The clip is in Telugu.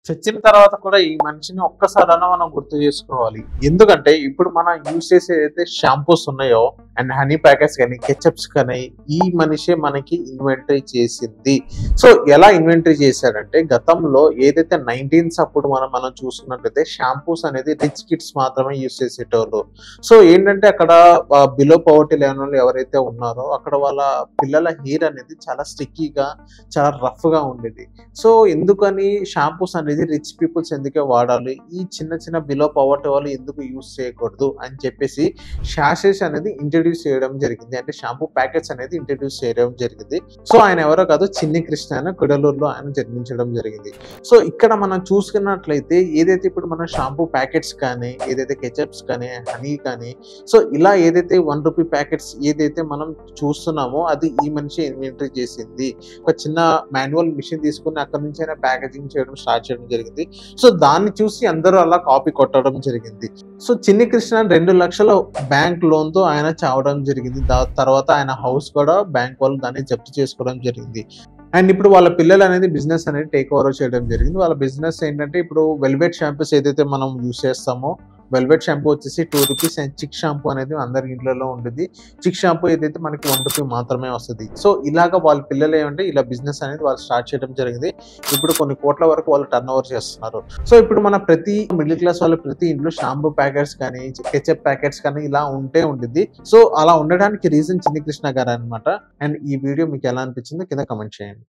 చచ్చిన తర్వాత కూడా ఈ మనిషిని ఒక్కసారైనా మనం గుర్తు చేసుకోవాలి. ఎందుకంటే ఇప్పుడు మనం యూజ్ చేసే ఏదైతే షాంపూస్ ఉన్నాయో అండ్ హనీ ప్యాకెట్స్ కానీ కెచప్స్ కానీ ఈ మనిషే మనకి ఇన్వెంటరీ చేసింది. సో ఎలా ఇన్వెంటరీ చేశాడంటే గతంలో ఏదైతే 19s అప్పుడు మనం చూసుకున్నట్లయితే షాంపూస్ అనేది రిచ్ కిడ్స్ మాత్రమే యూజ్ చేసేటోళ్ళు. సో ఏంటంటే అక్కడ బిలో పవర్టీ లెవెల్ ఎవరైతే ఉన్నారో అక్కడ వాళ్ళ పిల్లల హెయిర్ అనేది చాలా స్టిక్కీగా చాలా రఫ్ గా ఉండేది. సో ఎందుకని షాంపూస్ అనేది రిచ్ పీపుల్స్ ఎందుకే వాడాలి, ఈ చిన్న చిన్న బిలో పవర్టీ వాళ్ళు ఎందుకు యూస్ చేయకూడదు అని చెప్పేసి షాషెస్ అనేది ఇంట్రడ్యూస్ చేయడం జరిగింది. అంటే షాంపూ ప్యాకెట్స్ అనేది ఇంట్రడ్యూస్ చేయడం జరిగింది. సో ఆయన ఎవరో కాదు, చిన్ని కృష్ణ ఆయన కుడలూరులో ఆయన జన్మించడం జరిగింది. సో ఇక్కడ మనం చూసుకున్నట్లయితే ఏదైతే ఇప్పుడు మన షాంపూ ప్యాకెట్స్ కానీ ఏదైతే కెచప్స్ కానీ హనీ కానీ సో ఇలా ఏదైతే ₹1 ప్యాకెట్స్ ఏదైతే మనం చూస్తున్నామో అది ఈ మనిషి ఇన్వెంటరీ చేసింది. ఒక చిన్న మాన్యువల్ మిషన్ తీసుకుని అక్కడ నుంచి అయినా ప్యాకేజింగ్ చేయడం స్టార్ట్ చేయడం జరిగింది. సో దాన్ని చూసి అందరూ అలా కాపీ కొట్టడం జరిగింది. సో చిన్ని కృష్ణ 2 లక్షల బ్యాంక్ లోన్ తో ఆయన చావడం జరిగింది. తర్వాత ఆయన హౌస్ కూడా బ్యాంక్ వాళ్ళు దాన్ని జప్తు చేసుకోవడం జరిగింది. అండ్ ఇప్పుడు వాళ్ళ పిల్లలు అనేది బిజినెస్ అనేది టేక్ ఓవర్ చేయడం జరిగింది. వాళ్ళ బిజినెస్ ఏంటంటే ఇప్పుడు వెల్వెట్ షాంపూస్ ఏదైతే మనం యూస్ చేస్తామో వెల్వెట్ షాంపూ వచ్చేసి ₹2 అండ్ చిక్ షాంపూ అనేది అందరి ఇంట్లో ఉంటుంది. చిక్ షాంపూ ఏదైతే మనకి ₹1 మాత్రమే వస్తుంది. సో ఇలాగ వాళ్ళ పిల్లలు ఏమంటే ఇలా బిజినెస్ అనేది వాళ్ళు స్టార్ట్ చేయడం జరిగింది. ఇప్పుడు కొన్ని కోట్ల వరకు వాళ్ళు టర్న్ ఓవర్ చేస్తున్నారు. సో ఇప్పుడు మన ప్రతి మిడిల్ క్లాస్ వాళ్ళ ప్రతి ఇంట్లో షాంపూ ప్యాకెట్స్ కానీ కెచప్ ప్యాకెట్స్ కానీ ఇలా ఉంటుంది. సో అలా ఉండడానికి రీజన్ చిన్ని కృష్ణ గారు అనమాట. అండ్ ఈ వీడియో మీకు ఎలా అనిపించిందో కింద కమెంట్ చేయండి.